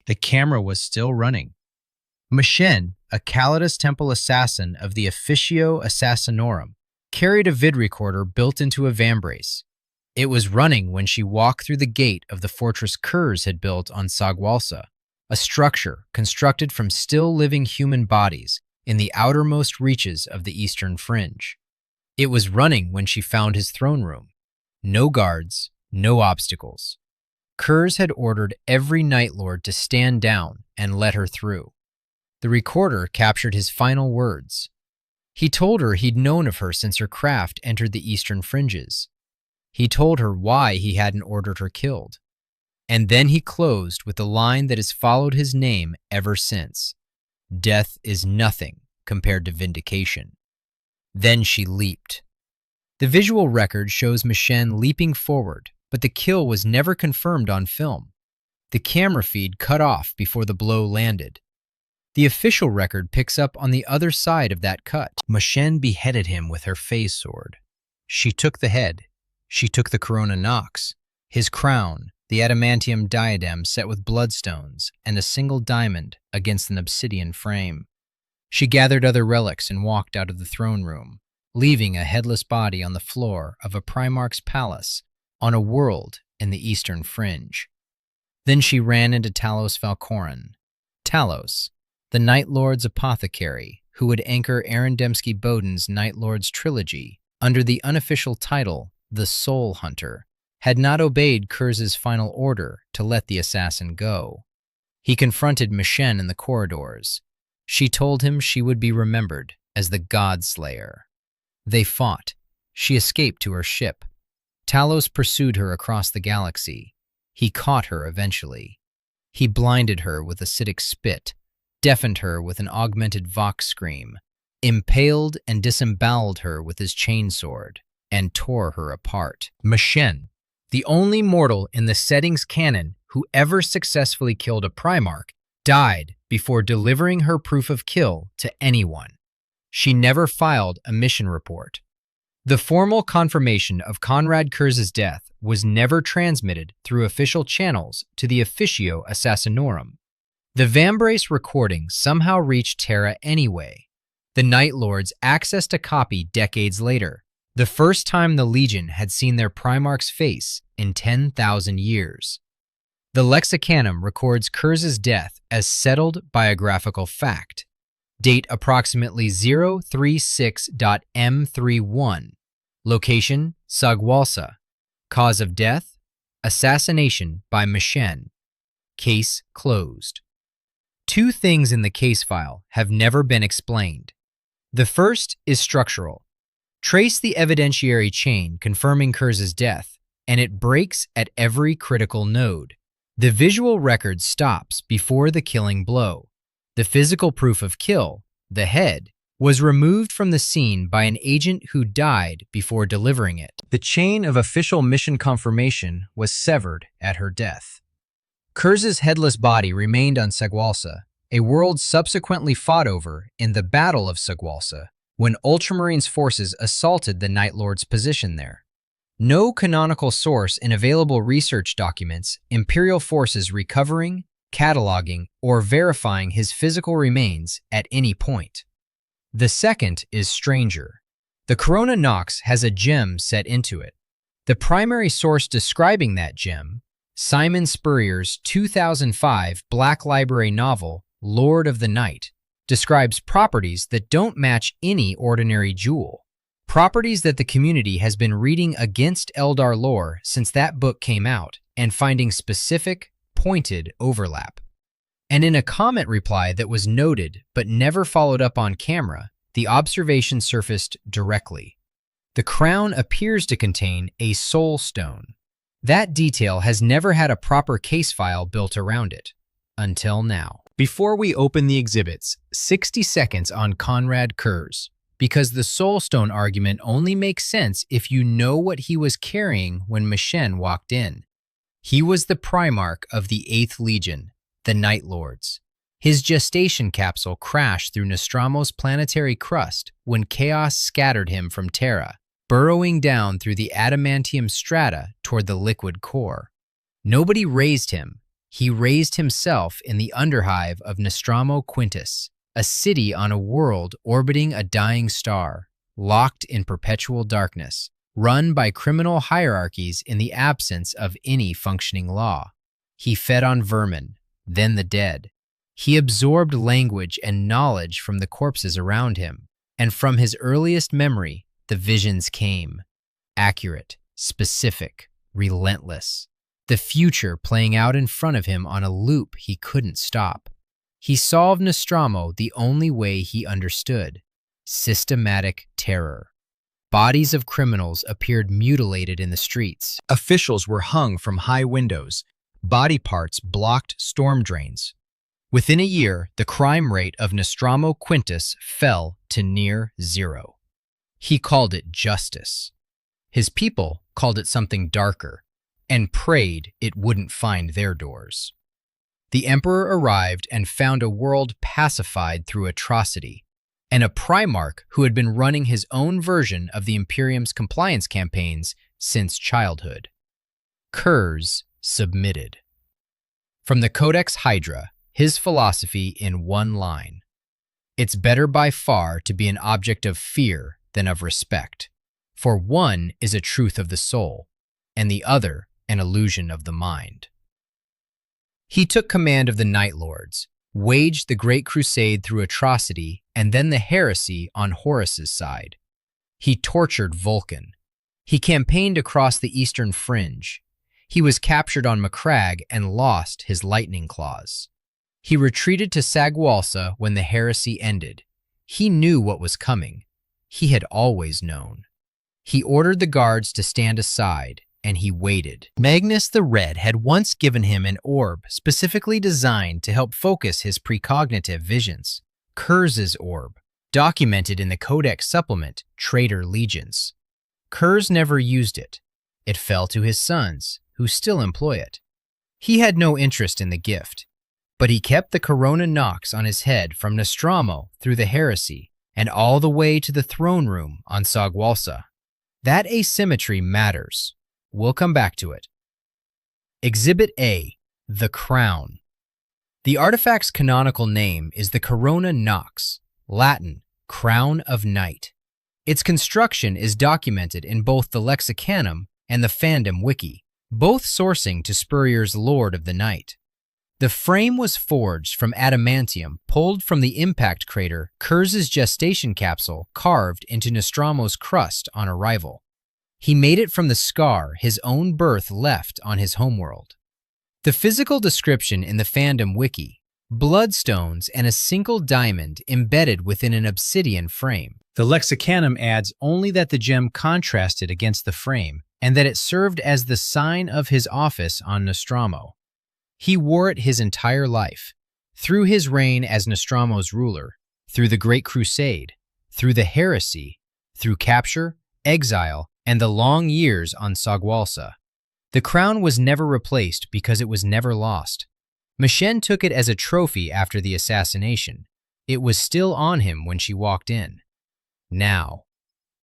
The camera was still running. M'Shen, a Callidus Temple assassin of the Officio Assassinorum, carried a vid-recorder built into a vambrace. It was running when she walked through the gate of the fortress Curze had built on Tsagualsa, a structure constructed from still-living human bodies in the outermost reaches of the Eastern Fringe. It was running when she found his throne room. No guards, no obstacles. Curze had ordered every Night Lord to stand down and let her through. The recorder captured his final words. He told her he'd known of her since her craft entered the Eastern Fringes. He told her why he hadn't ordered her killed. And then he closed with the line that has followed his name ever since. Death is nothing compared to vindication. Then she leaped. The visual record shows M'Shen leaping forward, but the kill was never confirmed on film. The camera feed cut off before the blow landed. The official record picks up on the other side of that cut. M'Shen beheaded him with her phase sword. She took the head. She took the corona Knox, his crown, the adamantium diadem set with bloodstones, and a single diamond against an obsidian frame. She gathered other relics and walked out of the throne room, leaving a headless body on the floor of a Primarch's palace on a world in the Eastern Fringe. Then she ran into Talos Valkoran. Talos, the Night Lord's apothecary, who would anchor Aaron Dembski-Bowden's Night Lords trilogy under the unofficial title The Soul Hunter, had not obeyed Curze's final order to let the assassin go. He confronted M'Shen in the corridors. She told him she would be remembered as the God Slayer. They fought. She escaped to her ship. Talos pursued her across the galaxy. He caught her eventually. He blinded her with acidic spit, deafened her with an augmented vox scream, impaled and disemboweled her with his chainsword, and tore her apart. M'Shen, the only mortal in the setting's canon who ever successfully killed a Primarch, died before delivering her proof of kill to anyone. She never filed a mission report. The formal confirmation of Konrad Curze's death was never transmitted through official channels to the Officio Assassinorum. The vambrace recording somehow reached Terra anyway. The Night Lords accessed a copy decades later, the first time the Legion had seen their Primarch's face in 10,000 years. The Lexicanum records Curze's death as settled biographical fact. Date approximately 036.M31. Location, Tsagualsa. Cause of death, assassination by M'Shen. Case closed. Two things in the case file have never been explained. The first is structural. Trace the evidentiary chain confirming Curze's death, and it breaks at every critical node. The visual record stops before the killing blow. The physical proof of kill, the head, was removed from the scene by an agent who died before delivering it. The chain of official mission confirmation was severed at her death. Curze's headless body remained on Tsagualsa, a world subsequently fought over in the Battle of Tsagualsa, when Ultramarines' forces assaulted the Night Lord's position there. No canonical source in available research documents Imperial forces recovering, cataloging, or verifying his physical remains at any point. The second is stranger. The corona Knox has a gem set into it. The primary source describing that gem, Simon Spurrier's 2005 Black Library novel, Lord of the Night, describes properties that don't match any ordinary jewel. Properties that the community has been reading against Eldar lore since that book came out and finding specific, pointed overlap. And in a comment reply that was noted but never followed up on camera, the observation surfaced directly. The crown appears to contain a soul stone. That detail has never had a proper case file built around it, until now. Before we open the exhibits, 60 seconds on Konrad Curze, because the soulstone argument only makes sense if you know what he was carrying when M'Shen walked in. He was the Primarch of the 8th Legion, the Night Lords. His gestation capsule crashed through Nostromos's planetary crust when chaos scattered him from Terra, burrowing down through the adamantium strata toward the liquid core. Nobody raised him. He raised himself in the underhive of Nostramo Quintus, a city on a world orbiting a dying star, locked in perpetual darkness, run by criminal hierarchies in the absence of any functioning law. He fed on vermin, then the dead. He absorbed language and knowledge from the corpses around him, and from his earliest memory, the visions came. Accurate, specific, relentless. The future playing out in front of him on a loop he couldn't stop. He solved Nostramo the only way he understood: systematic terror. Bodies of criminals appeared mutilated in the streets. Officials were hung from high windows. Body parts blocked storm drains. Within a year, the crime rate of Nostramo Quintus fell to near zero. He called it justice. His people called it something darker, and prayed it wouldn't find their doors. The emperor arrived and found a world pacified through atrocity, and a Primarch who had been running his own version of the Imperium's compliance campaigns since childhood. Curze submitted. From the Codex Hydra, his philosophy in one line: it's better by far to be an object of fear than of respect, for one is a truth of the soul, and the other an illusion of the mind. He took command of the Night Lords, waged the Great Crusade through atrocity and then the heresy on Horus's side. He tortured Vulcan. He campaigned across the Eastern Fringe. He was captured on Macragge and lost his lightning claws. He retreated to Tsagualsa when the heresy ended. He knew what was coming. He had always known. He ordered the guards to stand aside, and he waited. Magnus the Red had once given him an orb specifically designed to help focus his precognitive visions. Curze's orb, documented in the Codex Supplement, Traitor Legions. Curze never used it. It fell to his sons, who still employ it. He had no interest in the gift, but he kept the corona Knox on his head from Nostramo through the heresy and all the way to the throne room on Tsagualsa. That asymmetry matters. We'll come back to it. Exhibit A, the Crown. The artifact's canonical name is the Corona Knox, Latin, Crown of Night. Its construction is documented in both the Lexicanum and the Fandom Wiki, both sourcing to Spurrier's Lord of the Night. The frame was forged from adamantium pulled from the impact crater Curze's gestation capsule carved into Nostramo's crust on arrival. He made it from the scar his own birth left on his homeworld. The physical description in the Fandom Wiki: bloodstones and a single diamond embedded within an obsidian frame. The Lexicanum adds only that the gem contrasted against the frame and that it served as the sign of his office on Nostramo. He wore it his entire life, through his reign as Nostramo's ruler, through the Great Crusade, through the heresy, through capture, exile, and the long years on Tsagualsa. The crown was never replaced because it was never lost. M'Shen took it as a trophy after the assassination. It was still on him when she walked in. Now,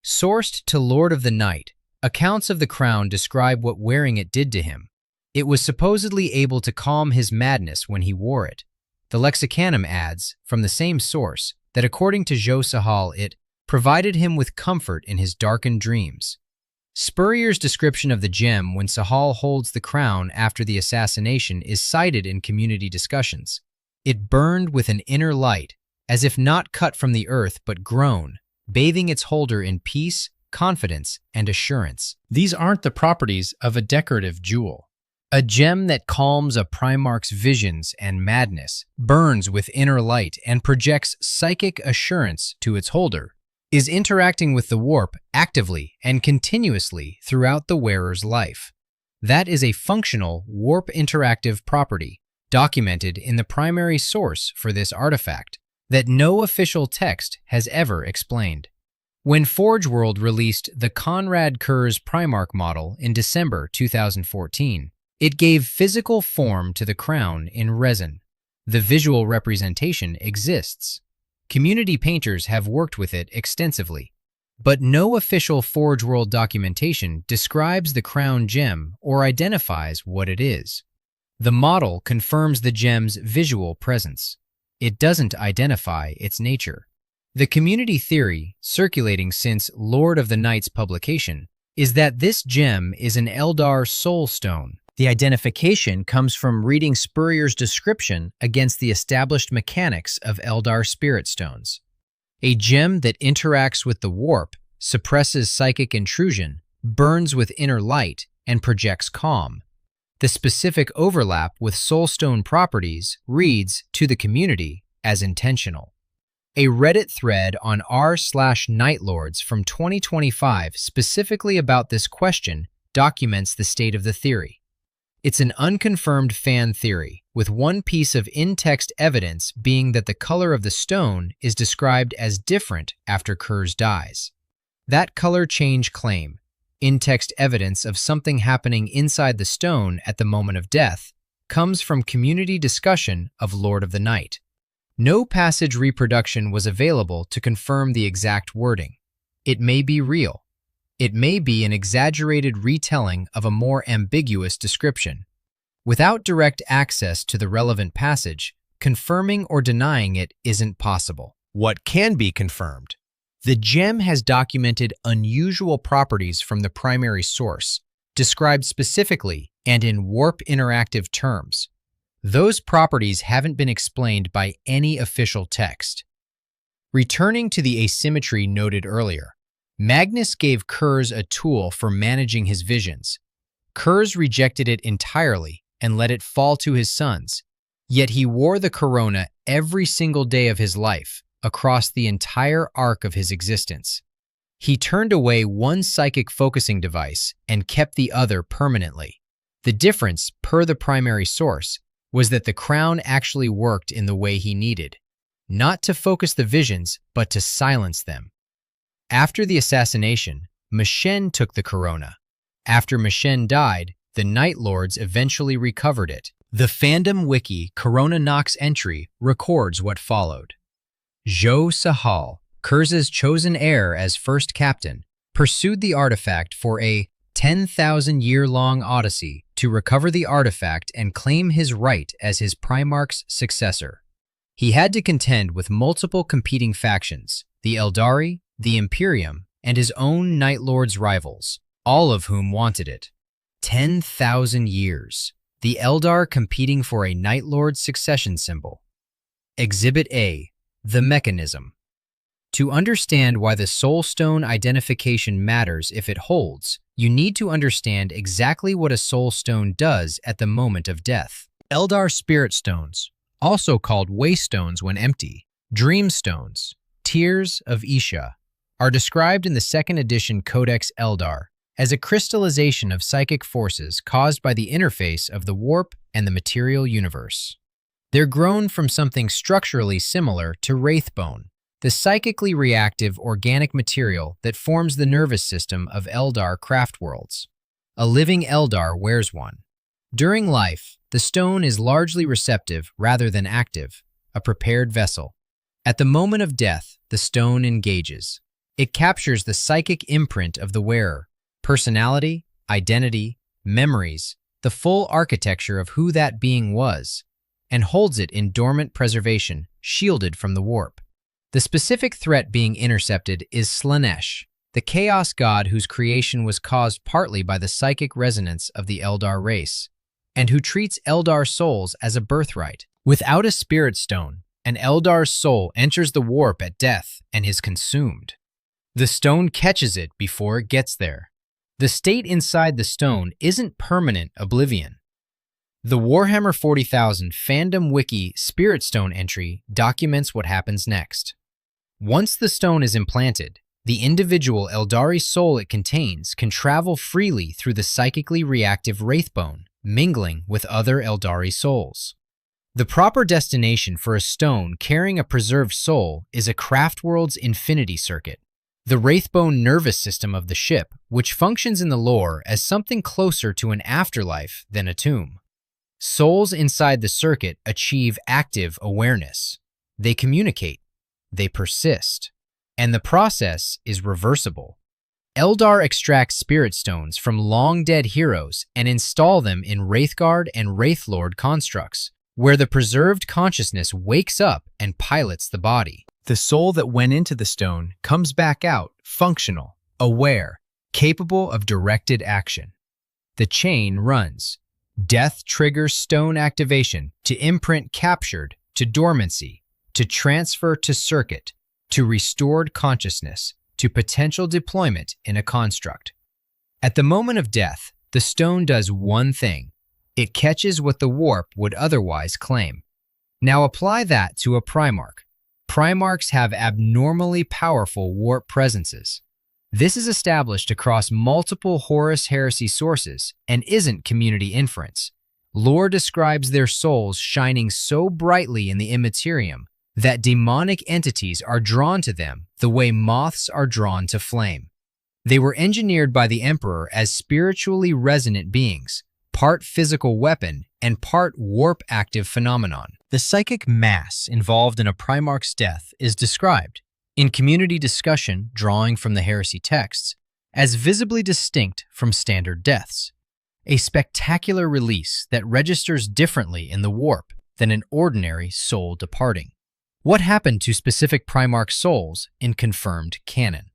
sourced to Lord of the Night, accounts of the crown describe what wearing it did to him. It was supposedly able to calm his madness when he wore it. The Lexicanum adds, from the same source, that according to Jo Sahal, it provided him with comfort in his darkened dreams. Spurrier's description of the gem when Sahal holds the crown after the assassination is cited in community discussions. It burned with an inner light, as if not cut from the earth but grown, bathing its holder in peace, confidence, and assurance. These aren't the properties of a decorative jewel. A gem that calms a Primarch's visions and madness, burns with inner light, and projects psychic assurance to its holder, is interacting with the warp actively and continuously throughout the wearer's life. That is a functional warp interactive property documented in the primary source for this artifact that no official text has ever explained. When Forge World released the Konrad Curze Primarch model in December 2014, it gave physical form to the crown in resin. The visual representation exists. Community painters have worked with it extensively, but no official Forge World documentation describes the crown gem or identifies what it is. The model confirms the gem's visual presence. It doesn't identify its nature. The community theory, circulating since *The*'s publication, is that this gem is an Eldar soul stone. The identification comes from reading Spurrier's description against the established mechanics of Eldar spirit stones. A gem that interacts with the warp, suppresses psychic intrusion, burns with inner light, and projects calm. The specific overlap with soulstone properties reads to the community as intentional. A Reddit thread on r/Nightlords from 2025 specifically about this question documents the state of the theory. It's an unconfirmed fan theory, with one piece of in-text evidence being that the color of the stone is described as different after Curze dies. That color change claim, in-text evidence of something happening inside the stone at the moment of death, comes from community discussion of Lord of the Night. No passage reproduction was available to confirm the exact wording. It may be real. It may be an exaggerated retelling of a more ambiguous description. Without direct access to the relevant passage, confirming or denying it isn't possible. What can be confirmed? The gem has documented unusual properties from the primary source, described specifically and in warp interactive terms. Those properties haven't been explained by any official text. Returning to the asymmetry noted earlier, Magnus gave Curze a tool for managing his visions. Curze rejected it entirely and let it fall to his sons, yet he wore the corona every single day of his life, across the entire arc of his existence. He turned away one psychic focusing device and kept the other permanently. The difference, per the primary source, was that the crown actually worked in the way he needed, not to focus the visions, but to silence them. After the assassination, M'Shen took the corona. After M'Shen died, the Night Lords eventually recovered it. The fandom wiki Corona Knox entry records what followed. Zhou Sahal, Curze's chosen heir as first captain, pursued the artifact for a 10,000-year-long odyssey to recover the artifact and claim his right as his Primarch's successor. He had to contend with multiple competing factions, the Eldari, the Imperium, and his own Night Lords rivals, all of whom wanted it. 10,000 years. The Eldar competing for a Night Lord succession symbol. Exhibit A. The mechanism. To understand why the soulstone identification matters if it holds, you need to understand exactly what a soulstone does at the moment of death. Eldar spirit stones, also called waystones when empty, dream stones, tears of Isha, are described in the 2nd edition Codex Eldar as a crystallization of psychic forces caused by the interface of the warp and the material universe. They're grown from something structurally similar to wraithbone, the psychically reactive organic material that forms the nervous system of Eldar craft worlds. A living Eldar wears one. During life, the stone is largely receptive rather than active, a prepared vessel. At the moment of death, the stone engages. It captures the psychic imprint of the wearer, personality, identity, memories, the full architecture of who that being was, and holds it in dormant preservation, shielded from the warp. The specific threat being intercepted is Slaanesh, the chaos god whose creation was caused partly by the psychic resonance of the Eldar race, and who treats Eldar souls as a birthright. Without a spirit stone, an Eldar's soul enters the warp at death and is consumed. The stone catches it before it gets there. The state inside the stone isn't permanent oblivion. The Warhammer 40,000 fandom wiki Spirit Stone entry documents what happens next. Once the stone is implanted, the individual Eldari soul it contains can travel freely through the psychically reactive wraithbone, mingling with other Eldari souls. The proper destination for a stone carrying a preserved soul is a Craftworld's infinity circuit, the wraithbone nervous system of the ship, which functions in the lore as something closer to an afterlife than a tomb. Souls inside the circuit achieve active awareness. They communicate. They persist. And the process is reversible. Eldar extract spirit stones from long-dead heroes and install them in Wraithguard and Wraithlord constructs, where the preserved consciousness wakes up and pilots the body. The soul that went into the stone comes back out, functional, aware, capable of directed action. The chain runs. Death triggers stone activation to imprint captured, to dormancy, to transfer to circuit, to restored consciousness, to potential deployment in a construct. At the moment of death, the stone does one thing. It catches what the warp would otherwise claim. Now apply that to a Primarch. Primarchs have abnormally powerful warp presences. This is established across multiple Horus Heresy sources and isn't community inference. Lore describes their souls shining so brightly in the immaterium that demonic entities are drawn to them the way moths are drawn to flame. They were engineered by the Emperor as spiritually resonant beings, part physical weapon and part warp-active phenomenon. The psychic mass involved in a Primarch's death is described, in community discussion drawing from the heresy texts, as visibly distinct from standard deaths, a spectacular release that registers differently in the warp than an ordinary soul departing. What happened to specific Primarch souls in confirmed canon?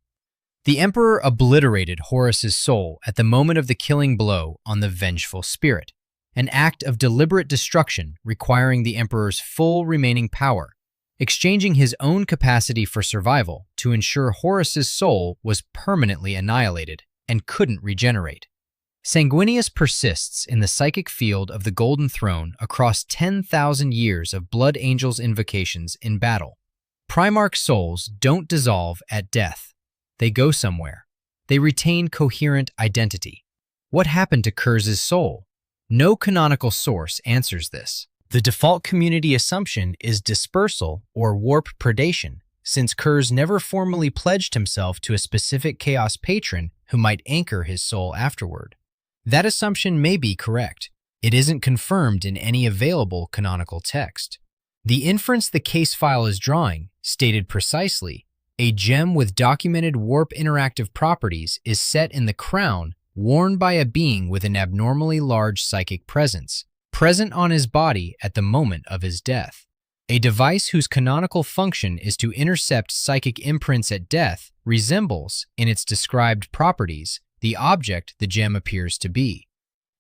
The Emperor obliterated Horus's soul at the moment of the killing blow on the vengeful spirit, an act of deliberate destruction requiring the Emperor's full remaining power, exchanging his own capacity for survival to ensure Horus's soul was permanently annihilated and couldn't regenerate. Sanguinius persists in the psychic field of the Golden Throne across 10,000 years of Blood Angels invocations in battle. Primarch souls don't dissolve at death. They go somewhere. They retain coherent identity. What happened to Curze's soul? No canonical source answers this. The default community assumption is dispersal or warp predation, since Curze never formally pledged himself to a specific Chaos patron who might anchor his soul afterward. That assumption may be correct. It isn't confirmed in any available canonical text. The inference the case file is drawing, stated precisely, a gem with documented warp interactive properties is set in the crown worn by a being with an abnormally large psychic presence, present on his body at the moment of his death. A device whose canonical function is to intercept psychic imprints at death resembles, in its described properties, the object the gem appears to be.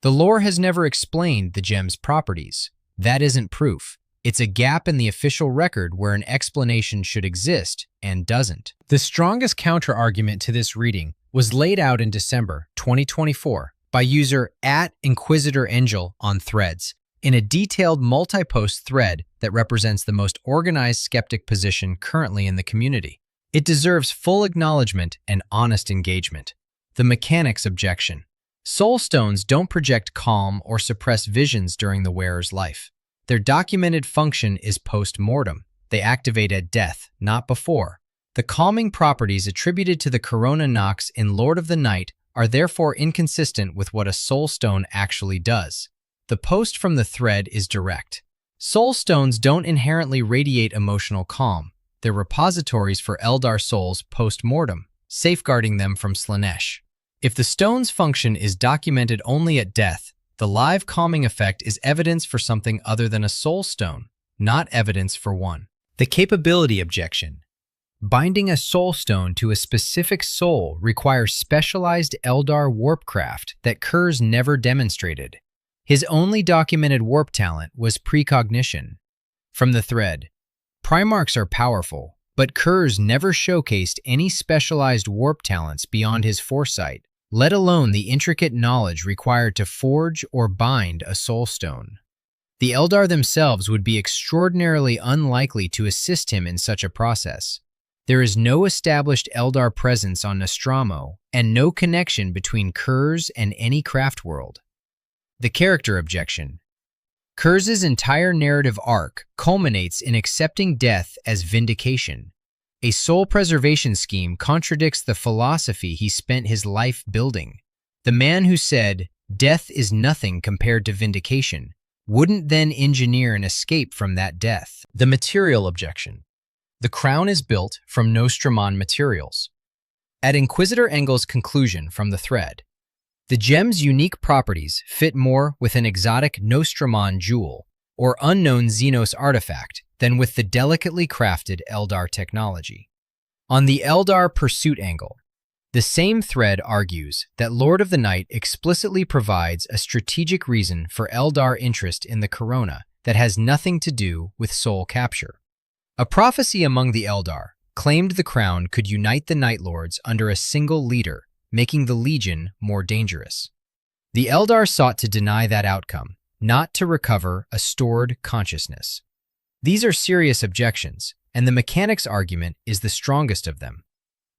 The lore has never explained the gem's properties. That isn't proof. It's a gap in the official record where an explanation should exist and doesn't. The strongest counterargument to this reading was laid out in December 2024 by user @InquisitorAngel on Threads in a detailed multi-post thread that represents the most organized skeptic position currently in the community. It deserves full acknowledgement and honest engagement. The mechanics objection. Soul stones don't project calm or suppress visions during the wearer's life. Their documented function is post-mortem. They activate at death, not before. The calming properties attributed to the Corona Knox in Lord of the Night are therefore inconsistent with what a soul stone actually does. The post from the thread is direct. Soul stones don't inherently radiate emotional calm. They're repositories for Eldar souls post-mortem, safeguarding them from Slanesh. If the stone's function is documented only at death, the live calming effect is evidence for something other than a soul stone, not evidence for one. The capability objection. Binding a soul stone to a specific soul requires specialized Eldar warpcraft that Curze never demonstrated. His only documented warp talent was precognition. From the thread, Primarchs are powerful, but Curze never showcased any specialized warp talents beyond his foresight, let alone the intricate knowledge required to forge or bind a soul stone. The Eldar themselves would be extraordinarily unlikely to assist him in such a process. There is no established Eldar presence on Nostromo, and no connection between Curze and any craft world. The character objection. Curze's entire narrative arc culminates in accepting death as vindication. A soul preservation scheme contradicts the philosophy he spent his life building. The man who said, "Death is nothing compared to vindication," wouldn't then engineer an escape from that death. The material objection. The crown is built from Nostromon materials. At Inquisitor Engel's conclusion from the thread, the gem's unique properties fit more with an exotic Nostramon jewel or unknown Xenos artifact than with the delicately crafted Eldar technology. On the Eldar pursuit angle, the same thread argues that Lord of the Night explicitly provides a strategic reason for Eldar interest in the corona that has nothing to do with soul capture. A prophecy among the Eldar claimed the crown could unite the Night Lords under a single leader, making the Legion more dangerous. The Eldar sought to deny that outcome, not to recover a stored consciousness. These are serious objections, and the mechanics argument is the strongest of them.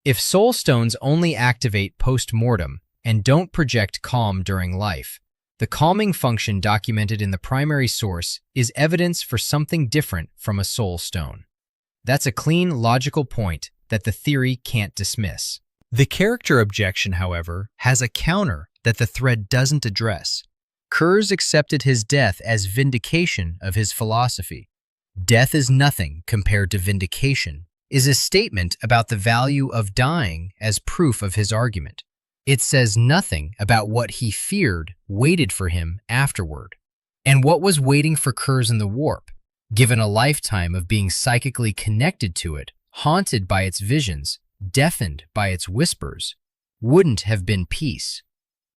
If soul stones only activate post-mortem and don't project calm during life, the calming function documented in the primary source is evidence for something different from a soul stone. That's a clean, logical point that the theory can't dismiss. The character objection, however, has a counter that the thread doesn't address. Curze accepted his death as vindication of his philosophy. Death is nothing compared to vindication is a statement about the value of dying as proof of his argument. It says nothing about what he feared waited for him afterward. And what was waiting for Curze in the warp, given a lifetime of being psychically connected to it, haunted by its visions, deafened by its whispers, wouldn't have been peace.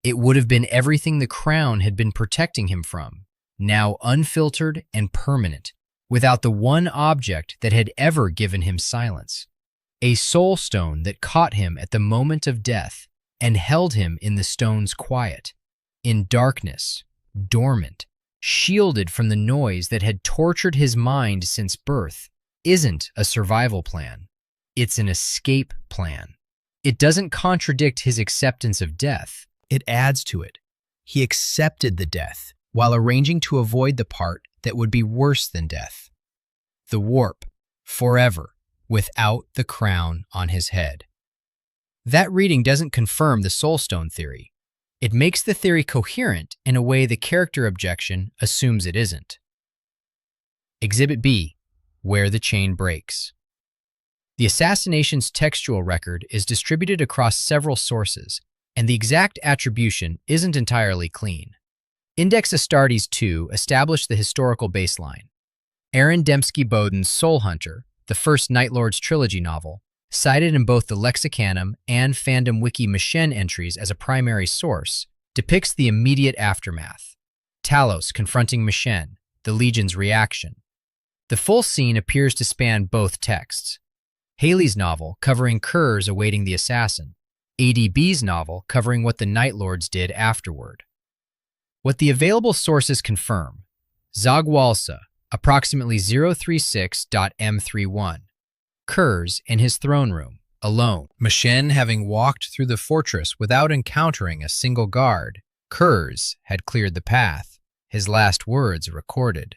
It would have been everything the crown had been protecting him from, now unfiltered and permanent, without the one object that had ever given him silence. A soul stone that caught him at the moment of death and held him in the stone's quiet, in darkness, dormant, shielded from the noise that had tortured his mind since birth, isn't a survival plan. It's an escape plan. It doesn't contradict his acceptance of death. It adds to it. He accepted the death while arranging to avoid the part that would be worse than death. The warp, forever, without the crown on his head. That reading doesn't confirm the soulstone theory. It makes the theory coherent in a way the character objection assumes it isn't. Exhibit B, where the chain breaks. The assassination's textual record is distributed across several sources, and the exact attribution isn't entirely clean. Index Astartes II established the historical baseline. Aaron Dembski-Bowden's Soul Hunter, the first Night Lords trilogy novel, cited in both the Lexicanum and Fandom Wiki M'Shen entries as a primary source, depicts the immediate aftermath. Talos confronting M'Shen, the Legion's reaction. The full scene appears to span both texts. Haley's novel covering Curze awaiting the assassin, ADB's novel covering what the Night Lords did afterward. What the available sources confirm: Tsagualsa, approximately 036.M31. Curze in his throne room, alone. M'Shen having walked through the fortress without encountering a single guard. Curze had cleared the path, his last words recorded.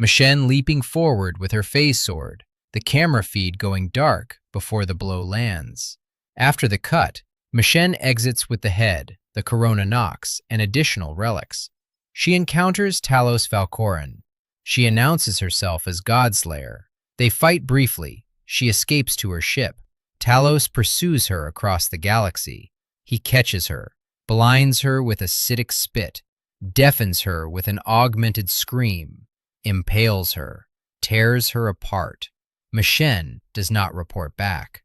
M'Shen leaping forward with her phase sword, the camera feed going dark before the blow lands. After the cut, M'Shen exits with the head, the corona Knox, and additional relics. She encounters Talos Valkoran. She announces herself as Godslayer. They fight briefly. She escapes to her ship. Talos pursues her across the galaxy. He catches her, blinds her with acidic spit, deafens her with an augmented scream, impales her, tears her apart. M'Shen does not report back.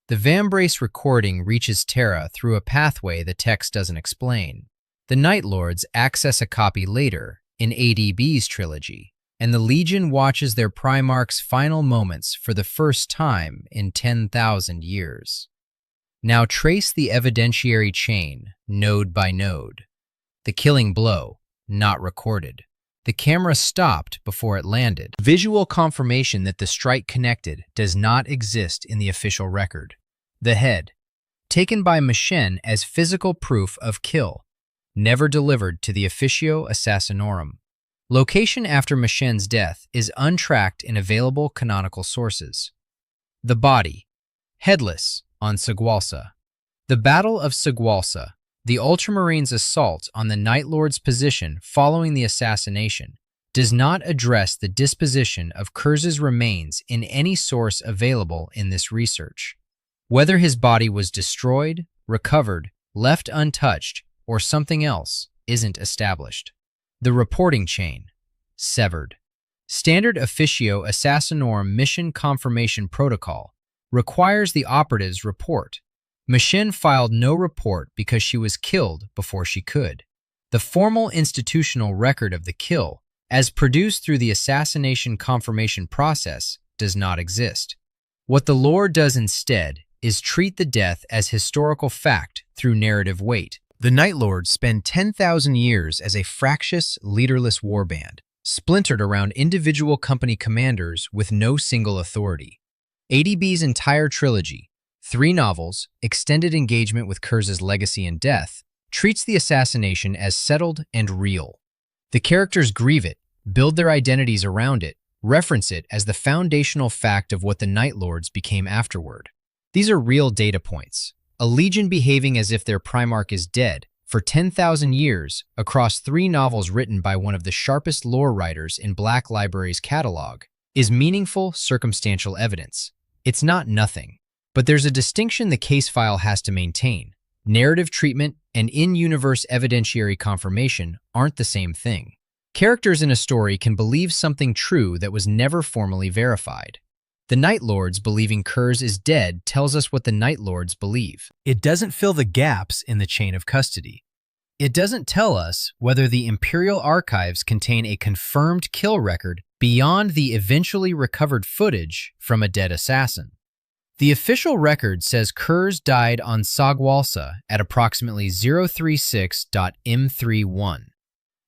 The vambrace recording reaches Terra through a pathway the text doesn't explain. The Night Lords access a copy later in ADB's trilogy, and the Legion watches their Primarch's final moments for the first time in 10,000 years. Now trace the evidentiary chain, node by node. The killing blow, not recorded. The camera stopped before it landed. Visual confirmation that the strike connected does not exist in the official record. The head, taken by M'Shen as physical proof of kill, never delivered to the Officio Assassinorum. Location after M'Shen's death is untracked in available canonical sources. The body, headless on Tsagualsa. The Battle of Tsagualsa, the Ultramarines' assault on the Night Lord's position following the assassination, does not address the disposition of Curze's remains in any source available in this research. Whether his body was destroyed, recovered, left untouched, or something else isn't established. The reporting chain, severed. Standard Officio Assassinorum mission confirmation protocol requires the operative's report. M'Shen filed no report because she was killed before she could. The formal institutional record of the kill, as produced through the assassination confirmation process, does not exist. What the lore does instead is treat the death as historical fact through narrative weight. The Night Lords spend 10,000 years as a fractious, leaderless warband, splintered around individual company commanders with no single authority. ADB's entire trilogy, 3 novels, extended engagement with Curze's legacy and death, treats the assassination as settled and real. The characters grieve it, build their identities around it, reference it as the foundational fact of what the Night Lords became afterward. These are real data points. A legion behaving as if their Primarch is dead for 10,000 years across 3 novels written by one of the sharpest lore writers in Black Library's catalog is meaningful circumstantial evidence. It's not nothing, but there's a distinction the case file has to maintain. Narrative treatment and in-universe evidentiary confirmation aren't the same thing. Characters in a story can believe something true that was never formally verified. The Night Lords believing Curze is dead tells us what the Night Lords believe. It doesn't fill the gaps in the chain of custody. It doesn't tell us whether the Imperial archives contain a confirmed kill record beyond the eventually recovered footage from a dead assassin. The official record says Curze died on Tsagualsa at approximately 036.M31.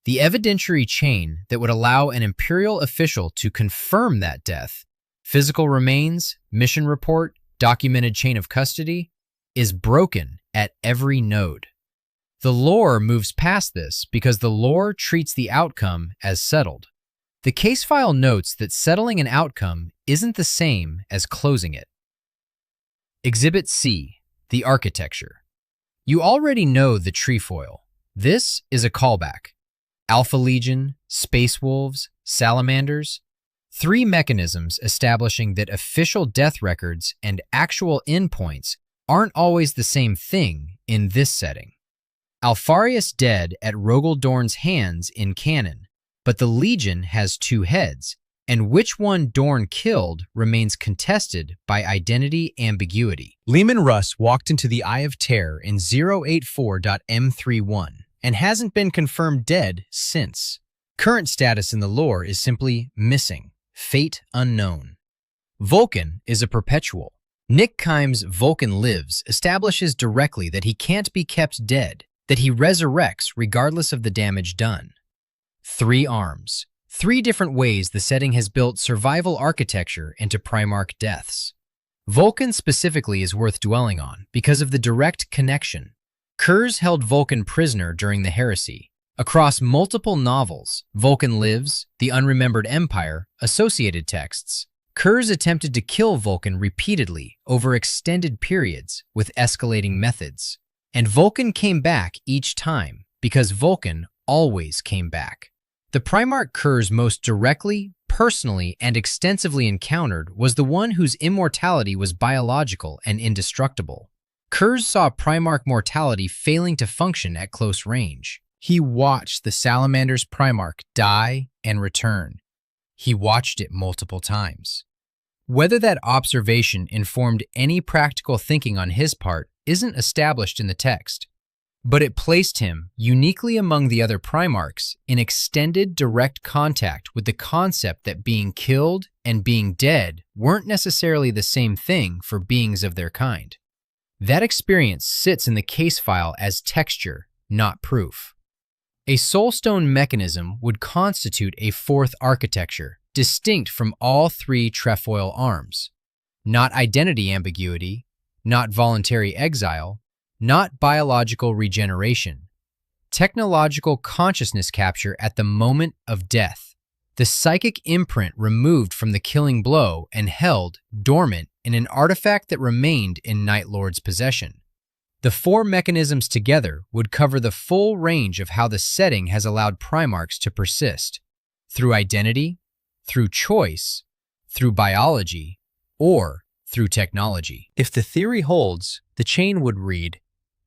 The evidentiary chain that would allow an Imperial official to confirm that death, physical remains, mission report, documented chain of custody, is broken at every node. The lore moves past this because the lore treats the outcome as settled. The case file notes that settling an outcome isn't the same as closing it. Exhibit C, the architecture. You already know the trefoil. This is a callback. Alpha Legion, Space Wolves, Salamanders, 3 mechanisms establishing that official death records and actual endpoints aren't always the same thing in this setting. Alfarius dead at Rogel Dorn's hands in canon, but the Legion has 2 heads, and which one Dorn killed remains contested by identity ambiguity. Leman Russ walked into the Eye of Terror in 084.M31 and hasn't been confirmed dead since. Current status in the lore is simply missing. Fate unknown. Vulcan is a perpetual. Nick Kime's Vulcan Lives establishes directly that he can't be kept dead, that he resurrects regardless of the damage done. 3 arms. 3 different ways the setting has built survival architecture into Primarch deaths. Vulcan specifically is worth dwelling on because of the direct connection. Curze held Vulcan prisoner during the heresy. Across multiple novels, Vulcan Lives, The Unremembered Empire, associated texts, Curze attempted to kill Vulcan repeatedly over extended periods with escalating methods. And Vulcan came back each time because Vulcan always came back. The Primarch Curze most directly, personally, and extensively encountered was the one whose immortality was biological and indestructible. Curze saw Primarch mortality failing to function at close range. He watched the Salamander's Primarch die and return. He watched it multiple times. Whether that observation informed any practical thinking on his part isn't established in the text, but it placed him uniquely among the other Primarchs in extended direct contact with the concept that being killed and being dead weren't necessarily the same thing for beings of their kind. That experience sits in the case file as texture, not proof. A soulstone mechanism would constitute a 4th architecture, distinct from all 3 trefoil arms. Not identity ambiguity, not voluntary exile, not biological regeneration. Technological consciousness capture at the moment of death. The psychic imprint removed from the killing blow and held dormant in an artifact that remained in Night Lord's possession. The 4 mechanisms together would cover the full range of how the setting has allowed Primarchs to persist, through identity, through choice, through biology, or through technology. If the theory holds, the chain would read,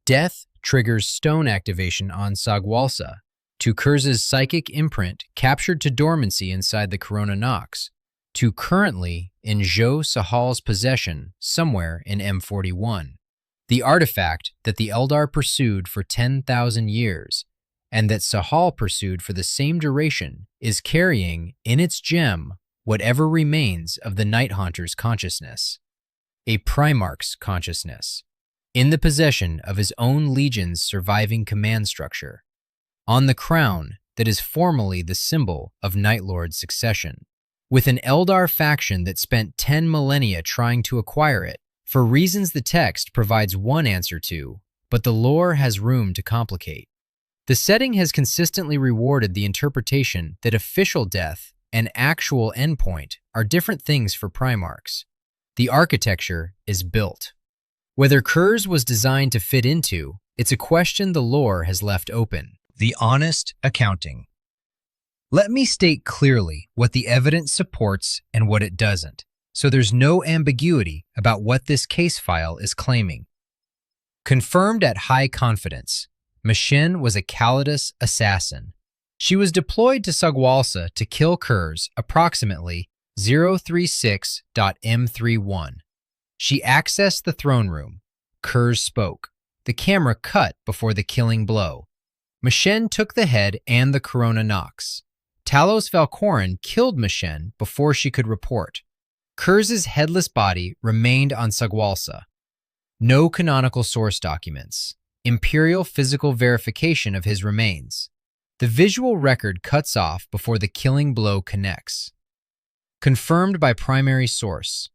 "Death triggers stone activation on Tsagualsa to Curze's psychic imprint captured to dormancy inside the Corona Knox, to currently in Jo Sahal's possession somewhere in M41, the artifact that the Eldar pursued for 10,000 years and that Sahal pursued for the same duration is carrying in its gem whatever remains of the Night Haunter's consciousness, a Primarch's consciousness, in the possession of his own legion's surviving command structure, on the crown that is formally the symbol of Night Lord's succession, with an Eldar faction that spent 10 millennia trying to acquire it, for reasons the text provides one answer to, but the lore has room to complicate. The setting has consistently rewarded the interpretation that official death and actual endpoint are different things for Primarchs. The architecture is built. Whether Curze was designed to fit into, it's a question the lore has left open. The honest accounting. Let me state clearly what the evidence supports and what it doesn't, so there's no ambiguity about what this case file is claiming. Confirmed at high confidence, M'Shen was a Callidus assassin. She was deployed to Tsagualsa to kill Curze approximately 036.M31. She accessed the throne room. Curze spoke. The camera cut before the killing blow. M'Shen took the head and the Corona Knox. Talos Valcorin killed M'Shen before she could report. Curze's headless body remained on Tsagualsa. No canonical source documents. Imperial physical verification of his remains. The visual record cuts off before the killing blow connects. Confirmed by primary source.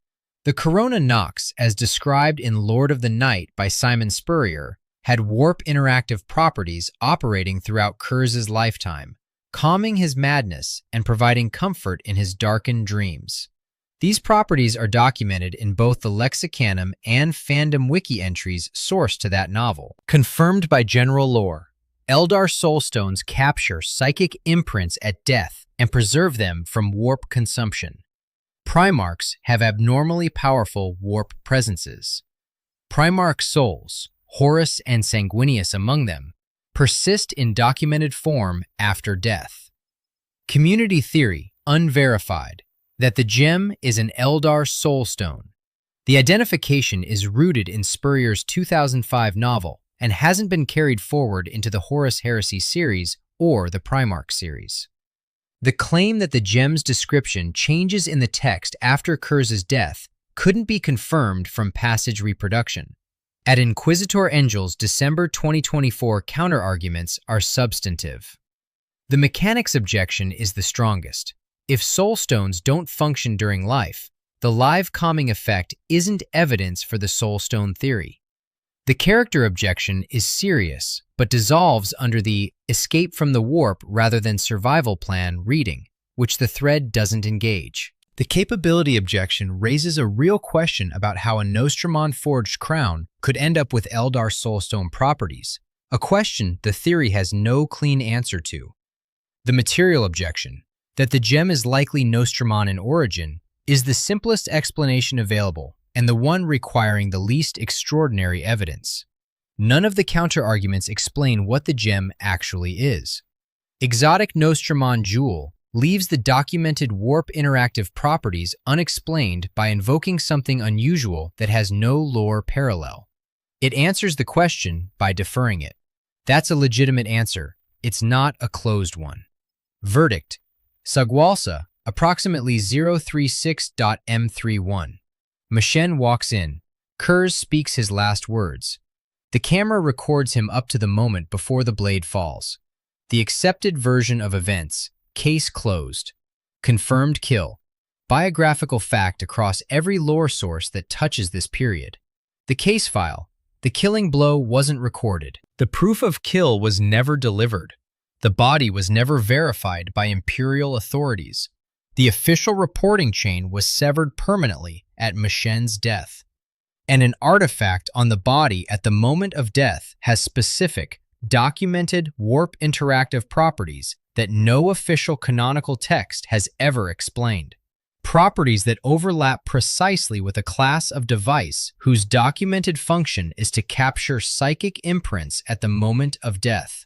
The Corona Knox, as described in Lord of the Night by Simon Spurrier, had warp interactive properties operating throughout Curze's lifetime, calming his madness and providing comfort in his darkened dreams. These properties are documented in both the Lexicanum and Fandom Wiki entries sourced to that novel. Confirmed by general lore, Eldar Soulstones capture psychic imprints at death and preserve them from warp consumption. Primarchs have abnormally powerful warp presences. Primarch souls, Horus and Sanguinius among them, persist in documented form after death. Community theory, unverified, that the gem is an Eldar Soulstone. The identification is rooted in Spurrier's 2005 novel and hasn't been carried forward into the Horus Heresy series or the Primarch series. The claim that the gem's description changes in the text after Curze's death couldn't be confirmed from passage reproduction. At Inquisitor Angel's December 2024 counterarguments are substantive. The mechanics objection is the strongest. If soulstones don't function during life, the live calming effect isn't evidence for the soulstone theory. The character objection is serious, but dissolves under the escape from the warp rather than survival plan reading, which the thread doesn't engage. The capability objection raises a real question about how a Nostramon-forged crown could end up with Eldar soulstone properties, a question the theory has no clean answer to. The material objection, that the gem is likely Nostramon in origin, is the simplest explanation available and the one requiring the least extraordinary evidence. None of the counterarguments explain what the gem actually is. Exotic Nostramon jewel leaves the documented warp interactive properties unexplained by invoking something unusual that has no lore parallel. It answers the question by deferring it. That's a legitimate answer. It's not a closed one. Verdict: Tsagualsa, approximately 036.M31. M'Shen walks in. Curze speaks his last words. The camera records him up to the moment before the blade falls. The accepted version of events. Case closed. Confirmed kill. Biographical fact across every lore source that touches this period. The case file. The killing blow wasn't recorded. The proof of kill was never delivered. The body was never verified by imperial authorities. The official reporting chain was severed permanently at M'Shen's death. And an artifact on the body at the moment of death has specific, documented warp interactive properties that no official canonical text has ever explained. properties that overlap precisely with a class of device whose documented function is to capture psychic imprints at the moment of death.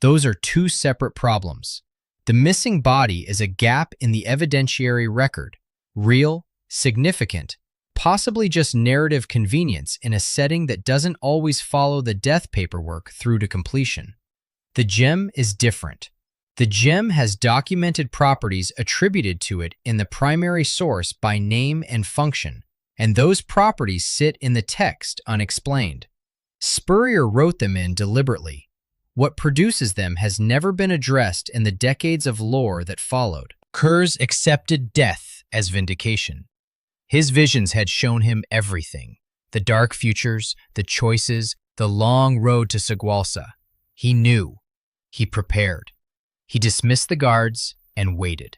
Those are two separate problems. The missing body is a gap in the evidentiary record, real, significant, possibly just narrative convenience in a setting that doesn't always follow the death paperwork through to completion. The gem is different. The gem has documented properties attributed to it in the primary source by name and function, and those properties sit in the text unexplained. Spurrier wrote them in deliberately. What produces them has never been addressed in the decades of lore that followed. Curze accepted death as vindication. His visions had shown him everything: the dark futures, the choices, the long road to Tsagualsa. He knew. He prepared. He dismissed the guards and waited.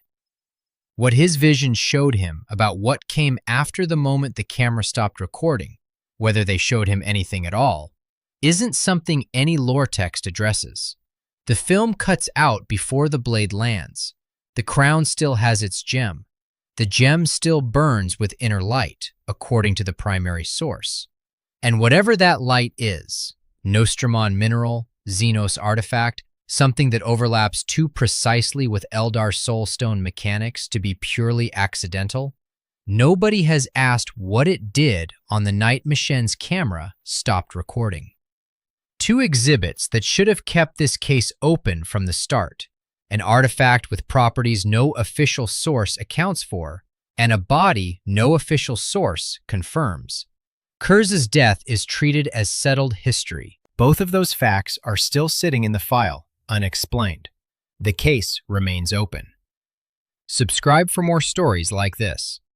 What his vision showed him about what came after the moment the camera stopped recording, whether they showed him anything at all, isn't something any lore text addresses. The film cuts out before the blade lands. The crown still has its gem. The gem still burns with inner light, according to the primary source. And whatever that light is, Nostramon mineral, Xenos artifact, something that overlaps too precisely with Eldar soulstone mechanics to be purely accidental, nobody has asked what it did on the night M'Shen's camera stopped recording. Two exhibits that should have kept this case open from the start: an artifact with properties no official source accounts for, and a body no official source confirms. Curze's death is treated as settled history. Both of those facts are still sitting in the file, unexplained. The case remains open. Subscribe for more stories like this.